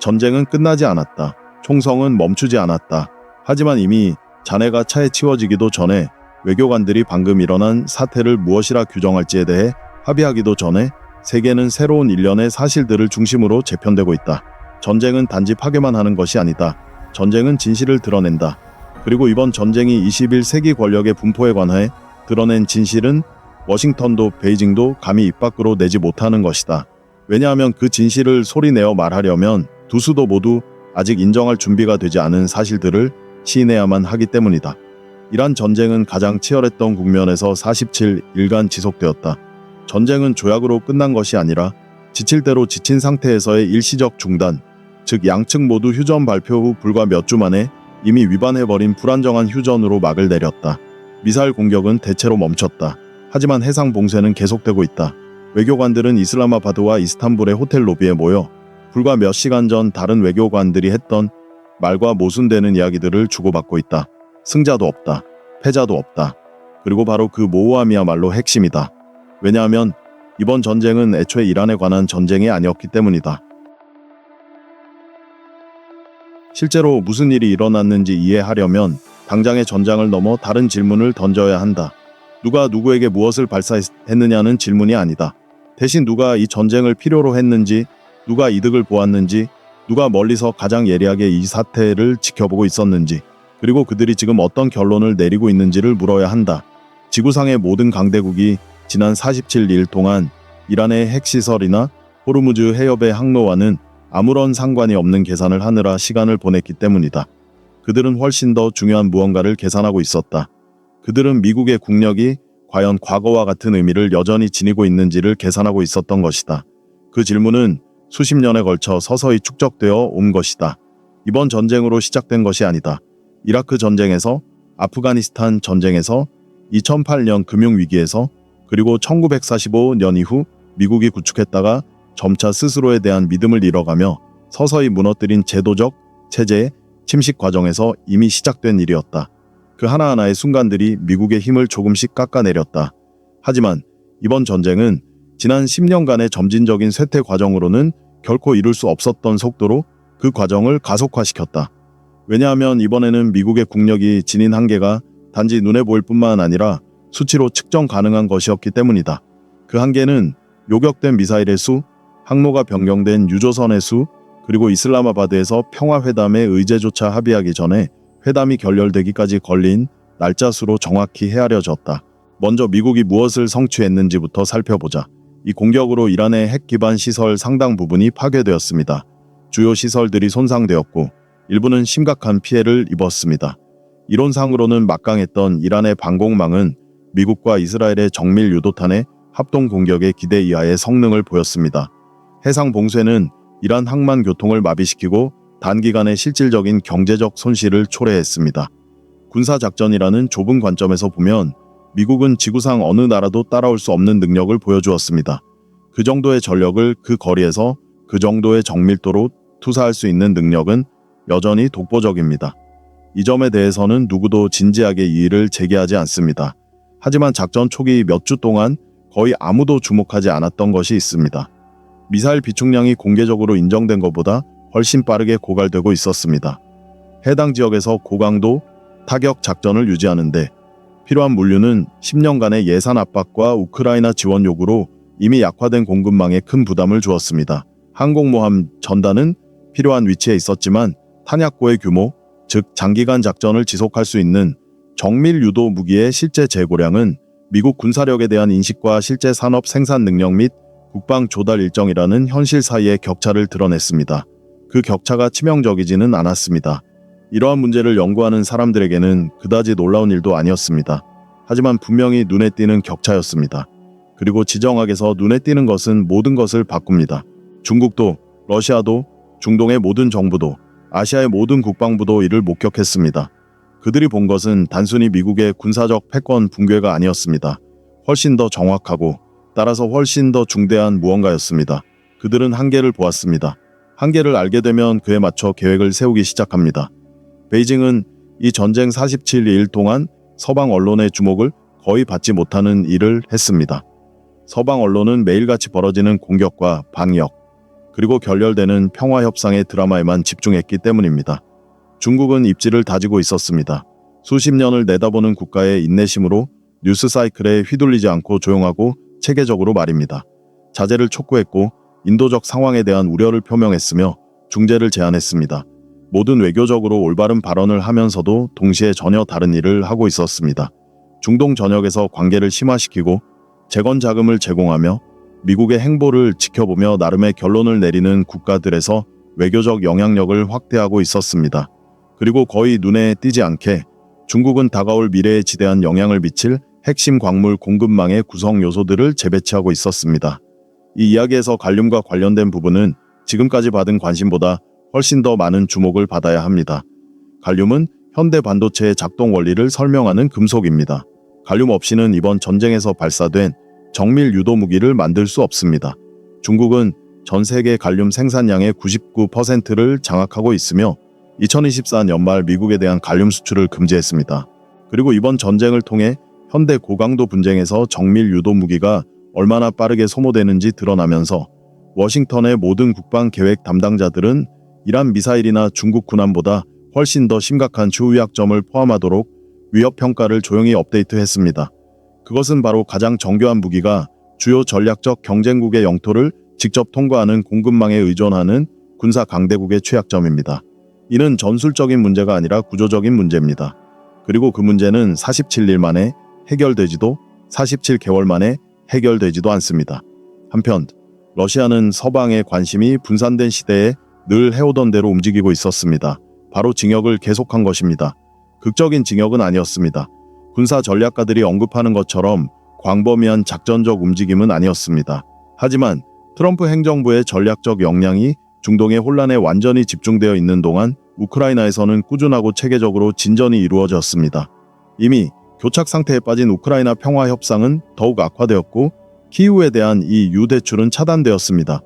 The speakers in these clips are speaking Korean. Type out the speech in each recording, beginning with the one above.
전쟁은 끝나지 않았다. 총성은 멈추지 않았다. 하지만 이미 잔해가 차에 치워지기도 전에 외교관들이 방금 일어난 사태를 무엇이라 규정할지에 대해 합의하기도 전에 세계는 새로운 일련의 사실들을 중심으로 재편되고 있다. 전쟁은 단지 파괴만 하는 것이 아니다. 전쟁은 진실을 드러낸다. 그리고 이번 전쟁이 21세기 권력의 분포에 관해 드러낸 진실은 워싱턴도 베이징도 감히 입 밖으로 내지 못하는 것이다. 왜냐하면 그 진실을 소리내어 말하려면 두 수도 모두 아직 인정할 준비가 되지 않은 사실들을 시인해야만 하기 때문이다. 이란 전쟁은 가장 치열했던 국면에서 47일간 지속되었다. 전쟁은 조약으로 끝난 것이 아니라 지칠 대로 지친 상태에서의 일시적 중단, 즉 양측 모두 휴전 발표 후 불과 몇 주 만에 이미 위반해버린 불안정한 휴전으로 막을 내렸다. 미사일 공격은 대체로 멈췄다. 하지만 해상 봉쇄는 계속되고 있다. 외교관들은 이슬라마바드와 이스탄불의 호텔 로비에 모여 불과 몇 시간 전 다른 외교관들이 했던 말과 모순되는 이야기들을 주고받고 있다. 승자도 없다. 패자도 없다. 그리고 바로 그 모호함이야말로 핵심이다. 왜냐하면 이번 전쟁은 애초에 이란에 관한 전쟁이 아니었기 때문이다. 실제로 무슨 일이 일어났는지 이해하려면 당장의 전장을 넘어 다른 질문을 던져야 한다. 누가 누구에게 무엇을 발사했느냐는 질문이 아니다. 대신 누가 이 전쟁을 필요로 했는지, 누가 이득을 보았는지, 누가 멀리서 가장 예리하게 이 사태를 지켜보고 있었는지, 그리고 그들이 지금 어떤 결론을 내리고 있는지를 물어야 한다. 지구상의 모든 강대국이 지난 47일 동안 이란의 핵시설이나 호르무즈 해협의 항로와는 아무런 상관이 없는 계산을 하느라 시간을 보냈기 때문이다. 그들은 훨씬 더 중요한 무언가를 계산하고 있었다. 그들은 미국의 국력이 과연 과거와 같은 의미를 여전히 지니고 있는지를 계산하고 있었던 것이다. 그 질문은 수십 년에 걸쳐 서서히 축적되어 온 것이다. 이번 전쟁으로 시작된 것이 아니다. 이라크 전쟁에서, 아프가니스탄 전쟁에서, 2008년 금융위기에서, 그리고 1945년 이후 미국이 구축했다가 점차 스스로에 대한 믿음을 잃어가며 서서히 무너뜨린 제도적 체제의 침식 과정에서 이미 시작된 일이었다. 그 하나하나의 순간들이 미국의 힘을 조금씩 깎아내렸다. 하지만 이번 전쟁은 지난 10년간의 점진적인 쇠퇴 과정으로는 결코 이룰 수 없었던 속도로 그 과정을 가속화시켰다. 왜냐하면 이번에는 미국의 국력이 지닌 한계가 단지 눈에 보일 뿐만 아니라 수치로 측정 가능한 것이었기 때문이다. 그 한계는 요격된 미사일의 수, 항로가 변경된 유조선의 수, 그리고 이슬라마바드에서 평화회담의 의제조차 합의하기 전에 회담이 결렬되기까지 걸린 날짜 수로 정확히 헤아려졌다. 먼저 미국이 무엇을 성취했는지부터 살펴보자. 이 공격으로 이란의 핵 기반 시설 상당 부분이 파괴되었습니다. 주요 시설들이 손상되었고 일부는 심각한 피해를 입었습니다. 이론상으로는 막강했던 이란의 방공망은 미국과 이스라엘의 정밀 유도탄의 합동 공격의 기대 이하의 성능을 보였습니다. 해상 봉쇄는 이란 항만 교통을 마비시키고 단기간에 실질적인 경제적 손실을 초래했습니다. 군사작전이라는 좁은 관점에서 보면 미국은 지구상 어느 나라도 따라올 수 없는 능력을 보여주었습니다. 그 정도의 전력을 그 거리에서 그 정도의 정밀도로 투사할 수 있는 능력은 여전히 독보적입니다. 이 점에 대해서는 누구도 진지하게 이의를 제기하지 않습니다. 하지만 작전 초기 몇 주 동안 거의 아무도 주목하지 않았던 것이 있습니다. 미사일 비축량이 공개적으로 인정된 것보다 훨씬 빠르게 고갈되고 있었습니다. 해당 지역에서 고강도 타격 작전을 유지하는데 필요한 물류는 10년간의 예산 압박과 우크라이나 지원 요구로 이미 약화된 공급망에 큰 부담을 주었습니다. 항공모함 전단은 필요한 위치에 있었지만 탄약고의 규모, 즉 장기간 작전을 지속할 수 있는 정밀 유도 무기의 실제 재고량은 미국 군사력에 대한 인식과 실제 산업 생산 능력 및 국방 조달 일정이라는 현실 사이의 격차를 드러냈습니다. 그 격차가 치명적이지는 않았습니다. 이러한 문제를 연구하는 사람들에게는 그다지 놀라운 일도 아니었습니다. 하지만 분명히 눈에 띄는 격차였습니다. 그리고 지정학에서 눈에 띄는 것은 모든 것을 바꿉니다. 중국도, 러시아도, 중동의 모든 정부도, 아시아의 모든 국방부도 이를 목격했습니다. 그들이 본 것은 단순히 미국의 군사적 패권 붕괴가 아니었습니다. 훨씬 더 정확하고 따라서 훨씬 더 중대한 무언가였습니다. 그들은 한계를 보았습니다. 한계를 알게 되면 그에 맞춰 계획을 세우기 시작합니다. 베이징은 이 전쟁 47일 동안 서방 언론의 주목을 거의 받지 못하는 일을 했습니다. 서방 언론은 매일같이 벌어지는 공격과 방역, 그리고 결렬되는 평화협상의 드라마에만 집중했기 때문입니다. 중국은 입지를 다지고 있었습니다. 수십 년을 내다보는 국가의 인내심으로 뉴스 사이클에 휘둘리지 않고 조용하고 체계적으로 말입니다. 자제를 촉구했고 인도적 상황에 대한 우려를 표명했으며 중재를 제안했습니다. 모든 외교적으로 올바른 발언을 하면서도 동시에 전혀 다른 일을 하고 있었습니다. 중동 전역에서 관계를 심화시키고 재건 자금을 제공하며 미국의 행보를 지켜보며 나름의 결론을 내리는 국가들에서 외교적 영향력을 확대하고 있었습니다. 그리고 거의 눈에 띄지 않게 중국은 다가올 미래에 지대한 영향을 미칠 핵심 광물 공급망의 구성 요소들을 재배치하고 있었습니다. 이 이야기에서 갈륨과 관련된 부분은 지금까지 받은 관심보다 훨씬 더 많은 주목을 받아야 합니다. 갈륨은 현대 반도체의 작동 원리를 설명하는 금속입니다. 갈륨 없이는 이번 전쟁에서 발사된 정밀 유도 무기를 만들 수 없습니다. 중국은 전 세계 갈륨 생산량의 99%를 장악하고 있으며 2024년 연말 미국에 대한 갈륨 수출을 금지했습니다. 그리고 이번 전쟁을 통해 현대 고강도 분쟁에서 정밀 유도 무기가 얼마나 빠르게 소모되는지 드러나면서 워싱턴의 모든 국방 계획 담당자들은 이란 미사일이나 중국 군함보다 훨씬 더 심각한 추후 약점을 포함하도록 위협 평가를 조용히 업데이트했습니다. 그것은 바로 가장 정교한 무기가 주요 전략적 경쟁국의 영토를 직접 통과하는 공급망에 의존하는 군사 강대국의 취약점입니다. 이는 전술적인 문제가 아니라 구조적인 문제입니다. 그리고 그 문제는 47일 만에 해결되지도 47개월 만에 해결되지도 않습니다. 한편 러시아는 서방의 관심이 분산된 시대에 늘 해오던 대로 움직이고 있었습니다. 바로 징역을 계속한 것입니다. 극적인 징역은 아니었습니다. 군사 전략가들이 언급하는 것처럼 광범위한 작전적 움직임은 아니었습니다. 하지만 트럼프 행정부의 전략적 역량이 중동의 혼란에 완전히 집중되어 있는 동안 우크라이나에서는 꾸준하고 체계적으로 진전이 이루어졌습니다. 이미 교착 상태에 빠진 우크라이나 평화 협상은 더욱 악화되었고 키이우에 대한 이 유대출은 차단되었습니다.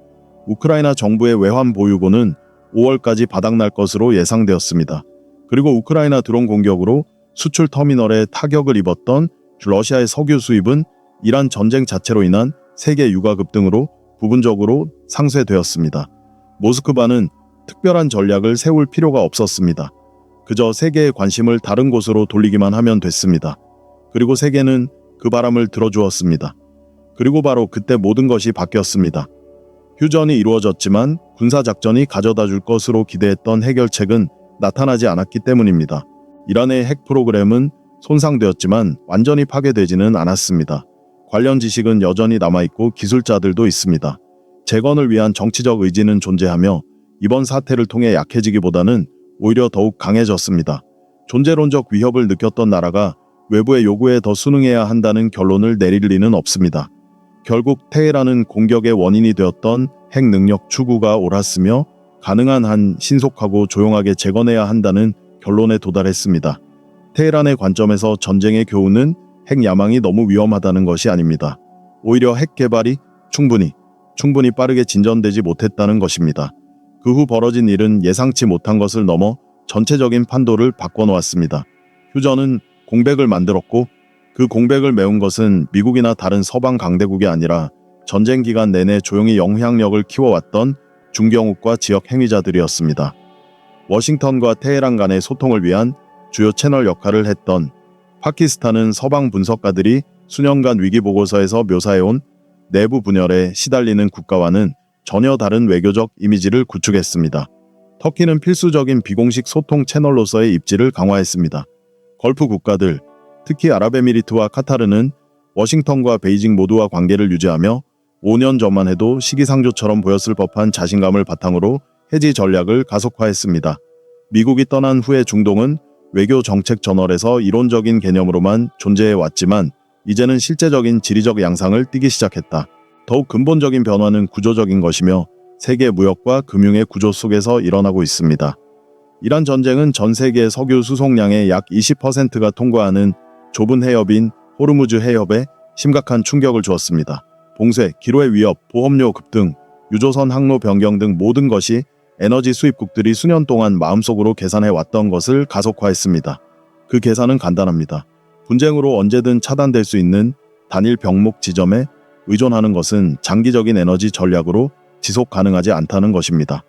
우크라이나 정부의 외환 보유고는 5월까지 바닥날 것으로 예상되었습니다. 그리고 우크라이나 드론 공격으로 수출 터미널에 타격을 입었던 러시아의 석유 수입은 이란 전쟁 자체로 인한 세계 유가급 등으로 부분적으로 상쇄되었습니다. 모스크바는 특별한 전략을 세울 필요가 없었습니다. 그저 세계의 관심을 다른 곳으로 돌리기만 하면 됐습니다. 그리고 세계는 그 바람을 들어주었습니다. 그리고 바로 그때 모든 것이 바뀌었습니다. 휴전이 이루어졌지만 군사작전이 가져다 줄 것으로 기대했던 해결책은 나타나지 않았기 때문입니다. 이란의 핵 프로그램은 손상되었지만 완전히 파괴되지는 않았습니다. 관련 지식은 여전히 남아있고 기술자들도 있습니다. 재건을 위한 정치적 의지는 존재하며 이번 사태를 통해 약해지기보다는 오히려 더욱 강해졌습니다. 존재론적 위협을 느꼈던 나라가 외부의 요구에 더 순응해야 한다는 결론을 내릴 리는 없습니다. 결국 테헤란은 공격의 원인이 되었던 핵 능력 추구가 옳았으며 가능한 한 신속하고 조용하게 재건해야 한다는 결론에 도달했습니다. 테헤란의 관점에서 전쟁의 교훈은 핵 야망이 너무 위험하다는 것이 아닙니다. 오히려 핵 개발이 충분히 빠르게 진전되지 못했다는 것입니다. 그 후 벌어진 일은 예상치 못한 것을 넘어 전체적인 판도를 바꿔놓았습니다. 휴전은 공백을 만들었고 그 공백을 메운 것은 미국이나 다른 서방 강대국이 아니라 전쟁 기간 내내 조용히 영향력을 키워왔던 중경국과 지역 행위자들이었습니다. 워싱턴과 테헤란 간의 소통을 위한 주요 채널 역할을 했던 파키스탄은 서방 분석가들이 수년간 위기보고서에서 묘사해온 내부 분열에 시달리는 국가와는 전혀 다른 외교적 이미지를 구축했습니다. 터키는 필수적인 비공식 소통 채널로서의 입지를 강화했습니다. 걸프 국가들, 특히 아랍에미리트와 카타르는 워싱턴과 베이징 모두와 관계를 유지하며 5년 전만 해도 시기상조처럼 보였을 법한 자신감을 바탕으로 해지 전략을 가속화했습니다. 미국이 떠난 후에 중동은 외교 정책 저널에서 이론적인 개념으로만 존재해왔지만 이제는 실제적인 지리적 양상을 띠기 시작했다. 더욱 근본적인 변화는 구조적인 것이며 세계 무역과 금융의 구조 속에서 일어나고 있습니다. 이란 전쟁은 전 세계 석유 수송량의 약 20%가 통과하는 좁은 해협인 호르무즈 해협에 심각한 충격을 주었습니다. 봉쇄, 기로의 위협, 보험료 급등, 유조선 항로 변경 등 모든 것이 에너지 수입국들이 수년 동안 마음속으로 계산해왔던 것을 가속화했습니다. 그 계산은 간단합니다. 분쟁으로 언제든 차단될 수 있는 단일 병목 지점에 의존하는 것은 장기적인 에너지 전략으로 지속 가능하지 않다는 것입니다.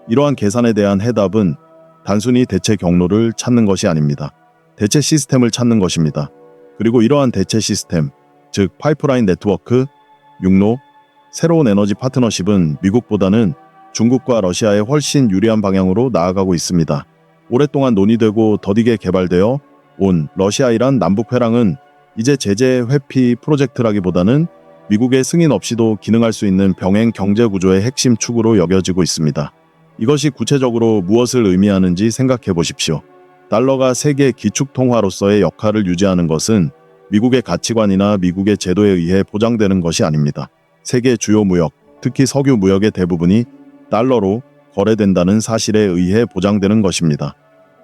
이러한 계산에 대한 해답은 단순히 대체 경로를 찾는 것이 아닙니다. 대체 시스템을 찾는 것입니다. 그리고 이러한 대체 시스템, 즉 파이프라인 네트워크, 육로, 새로운 에너지 파트너십은 미국보다는 중국과 러시아에 훨씬 유리한 방향으로 나아가고 있습니다. 오랫동안 논의되고 더디게 개발되어 온 러시아-이란 남북회랑은 이제 제재 회피 프로젝트라기보다는 미국의 승인 없이도 기능할 수 있는 병행 경제 구조의 핵심 축으로 여겨지고 있습니다. 이것이 구체적으로 무엇을 의미하는지 생각해 보십시오. 달러가 세계 기축통화로서의 역할을 유지하는 것은 미국의 가치관이나 미국의 제도에 의해 보장되는 것이 아닙니다. 세계 주요 무역, 특히 석유 무역의 대부분이 달러로 거래된다는 사실에 의해 보장되는 것입니다.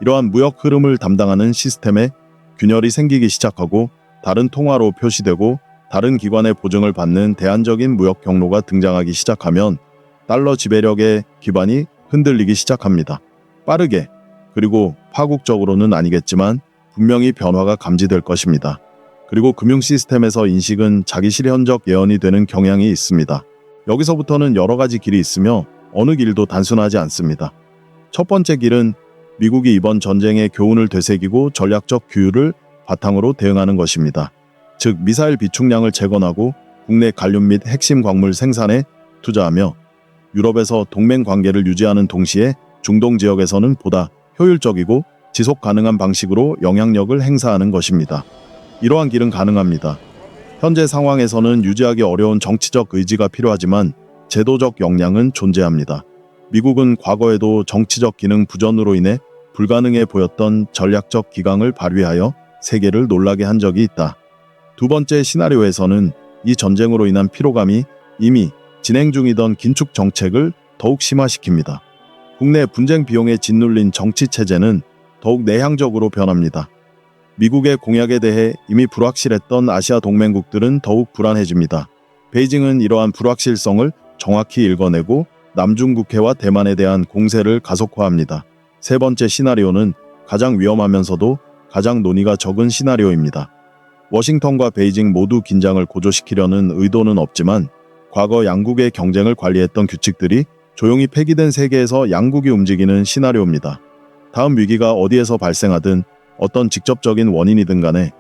이러한 무역 흐름을 담당하는 시스템에 균열이 생기기 시작하고 다른 통화로 표시되고 다른 기관의 보증을 받는 대안적인 무역 경로가 등장하기 시작하면 달러 지배력의 기반이 흔들리기 시작합니다. 빠르게, 그리고 파국적으로는 아니겠지만 분명히 변화가 감지될 것입니다. 그리고 금융 시스템에서 인식은 자기 실현적 예언이 되는 경향이 있습니다. 여기서부터는 여러 가지 길이 있으며 어느 길도 단순하지 않습니다. 첫 번째 길은 미국이 이번 전쟁의 교훈을 되새기고 전략적 규율을 바탕으로 대응하는 것입니다. 즉 미사일 비축량을 재건하고 국내 관련 및 핵심 광물 생산에 투자하며 유럽에서 동맹 관계를 유지하는 동시에 중동 지역에서는 보다 효율적이고 지속 가능한 방식으로 영향력을 행사하는 것입니다. 이러한 길은 가능합니다. 현재 상황에서는 유지하기 어려운 정치적 의지가 필요하지만 제도적 역량은 존재합니다. 미국은 과거에도 정치적 기능 부전으로 인해 불가능해 보였던 전략적 기강을 발휘하여 세계를 놀라게 한 적이 있다. 두 번째 시나리오에서는 이 전쟁으로 인한 피로감이 이미 진행 중이던 긴축 정책을 더욱 심화시킵니다. 국내 분쟁 비용에 짓눌린 정치 체제는 더욱 내향적으로 변합니다. 미국의 공약에 대해 이미 불확실했던 아시아 동맹국들은 더욱 불안해집니다. 베이징은 이러한 불확실성을 정확히 읽어내고 남중국해와 대만에 대한 공세를 가속화합니다. 세 번째 시나리오는 가장 위험하면서도 가장 논의가 적은 시나리오입니다. 워싱턴과 베이징 모두 긴장을 고조시키려는 의도는 없지만 과거 양국의 경쟁을 관리했던 규칙들이 조용히 폐기된 세계에서 양국이 움직이는 시나리오입니다. 다음 위기가 어디에서 발생하든 어떤 직접적인 원인이든 간에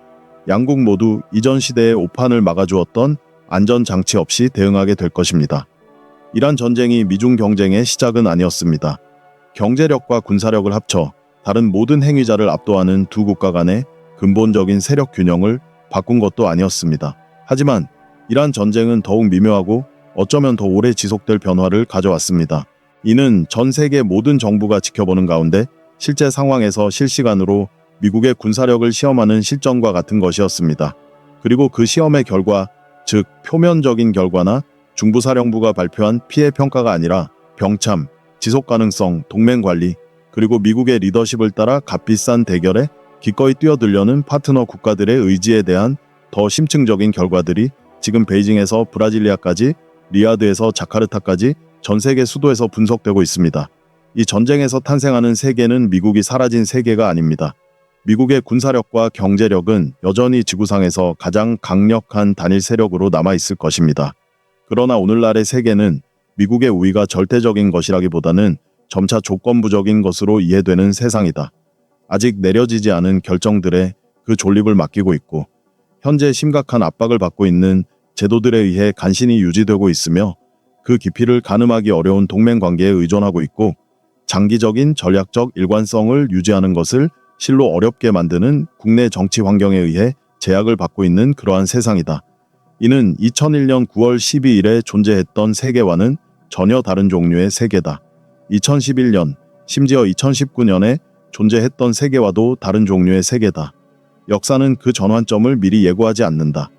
양국 모두 이전 시대의 오판을 막아주었던 안전장치 없이 대응하게 될 것입니다. 이란 전쟁이 미중 경쟁의 시작은 아니었습니다. 경제력과 군사력을 합쳐 다른 모든 행위자를 압도하는 두 국가 간의 근본적인 세력 균형을 바꾼 것도 아니었습니다. 하지만 이란 전쟁은 더욱 미묘하고 어쩌면 더 오래 지속될 변화를 가져왔습니다. 이는 전 세계 모든 정부가 지켜보는 가운데 실제 상황에서 실시간으로 미국의 군사력을 시험하는 실전과 같은 것이었습니다. 그리고 그 시험의 결과, 즉 표면적인 결과나 중부사령부가 발표한 피해 평가가 아니라 병참, 지속가능성, 동맹관리, 그리고 미국의 리더십을 따라 값비싼 대결에 기꺼이 뛰어들려는 파트너 국가들의 의지에 대한 더 심층적인 결과들이 지금 베이징에서 브라질리아까지, 리야드에서 자카르타까지 전 세계 수도에서 분석되고 있습니다. 이 전쟁에서 탄생하는 세계는 미국이 사라진 세계가 아닙니다. 미국의 군사력과 경제력은 여전히 지구상에서 가장 강력한 단일 세력으로 남아있을 것입니다. 그러나 오늘날의 세계는 미국의 우위가 절대적인 것이라기보다는 점차 조건부적인 것으로 이해되는 세상이다. 아직 내려지지 않은 결정들에 그 존립을 맡기고 있고 현재 심각한 압박을 받고 있는 제도들에 의해 간신히 유지되고 있으며 그 깊이를 가늠하기 어려운 동맹관계에 의존하고 있고 장기적인 전략적 일관성을 유지하는 것을 실로 어렵게 만드는 국내 정치 환경에 의해 제약을 받고 있는 그러한 세상이다. 이는 2001년 9월 12일에 존재했던 세계와는 전혀 다른 종류의 세계다. 2011년, 심지어 2019년에 존재했던 세계와도 다른 종류의 세계다. 역사는 그 전환점을 미리 예고하지 않는다.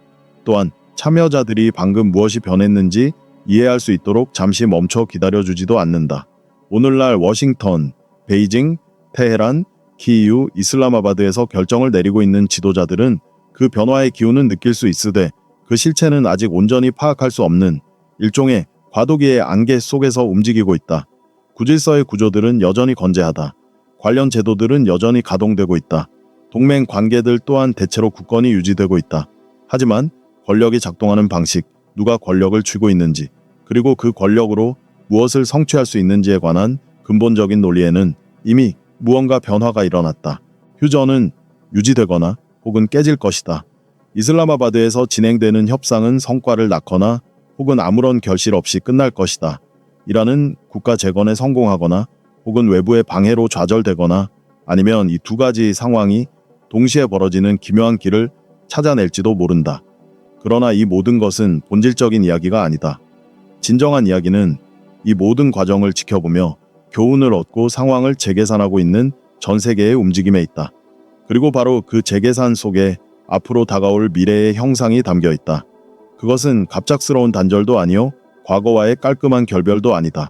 또한 참여자들이 방금 무엇이 변했는지 이해할 수 있도록 잠시 멈춰 기다려주지도 않는다. 오늘날 워싱턴, 베이징, 테헤란, 키이우, 이슬라마바드에서 결정을 내리고 있는 지도자들은 그 변화의 기운은 느낄 수 있으되 그 실체는 아직 온전히 파악할 수 없는 일종의 과도기의 안개 속에서 움직이고 있다. 구질서의 구조들은 여전히 건재하다. 관련 제도들은 여전히 가동되고 있다. 동맹 관계들 또한 대체로 굳건히 유지되고 있다. 하지만 권력이 작동하는 방식, 누가 권력을 쥐고 있는지, 그리고 그 권력으로 무엇을 성취할 수 있는지에 관한 근본적인 논리에는 이미 무언가 변화가 일어났다. 휴전은 유지되거나 혹은 깨질 것이다. 이슬라마바드에서 진행되는 협상은 성과를 낳거나 혹은 아무런 결실 없이 끝날 것이다. 이란은 국가 재건에 성공하거나 혹은 외부의 방해로 좌절되거나 아니면 이 두 가지 상황이 동시에 벌어지는 기묘한 길을 찾아낼지도 모른다. 그러나 이 모든 것은 본질적인 이야기가 아니다. 진정한 이야기는 이 모든 과정을 지켜보며 교훈을 얻고 상황을 재계산하고 있는 전 세계의 움직임에 있다. 그리고 바로 그 재계산 속에 앞으로 다가올 미래의 형상이 담겨 있다. 그것은 갑작스러운 단절도 아니요, 과거와의 깔끔한 결별도 아니다.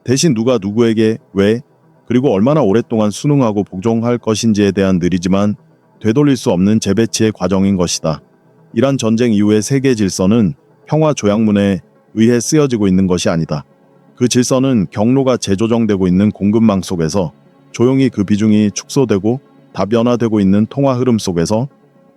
대신 누가 누구에게 왜, 그리고 얼마나 오랫동안 순응하고 복종할 것인지에 대한 느리지만 되돌릴 수 없는 재배치의 과정인 것이다. 이란 전쟁 이후의 세계 질서는 평화 조약문에 의해 쓰여지고 있는 것이 아니다. 그 질서는 경로가 재조정되고 있는 공급망 속에서 조용히 그 비중이 축소되고 다변화되고 있는 통화 흐름 속에서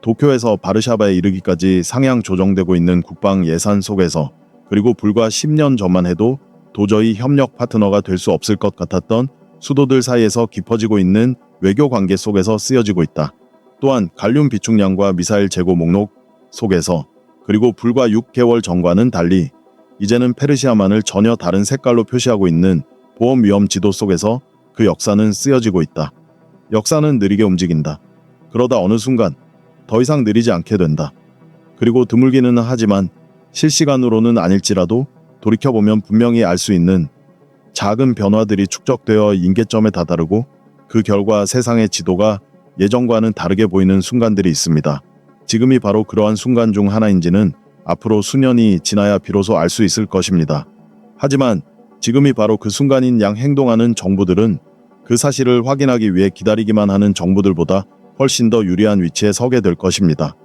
도쿄에서 바르샤바에 이르기까지 상향 조정되고 있는 국방 예산 속에서 그리고 불과 10년 전만 해도 도저히 협력 파트너가 될 수 없을 것 같았던 수도들 사이에서 깊어지고 있는 외교 관계 속에서 쓰여지고 있다. 또한 갈륨 비축량과 미사일 재고 목록 속에서 그리고 불과 6개월 전과는 달리 이제는 페르시아만을 전혀 다른 색깔로 표시하고 있는 보험 위험 지도 속에서 그 역사는 쓰여지고 있다. 역사는 느리게 움직인다. 그러다 어느 순간 더 이상 느리지 않게 된다. 그리고 드물기는 하지만 실시간으로는 아닐지라도 돌이켜보면 분명히 알 수 있는 작은 변화들이 축적되어 임계점에 다다르고 그 결과 세상의 지도가 예전과는 다르게 보이는 순간들이 있습니다. 지금이 바로 그러한 순간 중 하나인지는 앞으로 수년이 지나야 비로소 알 수 있을 것입니다. 하지만 지금이 바로 그 순간인 양 행동하는 정부들은 그 사실을 확인하기 위해 기다리기만 하는 정부들보다 훨씬 더 유리한 위치에 서게 될 것입니다.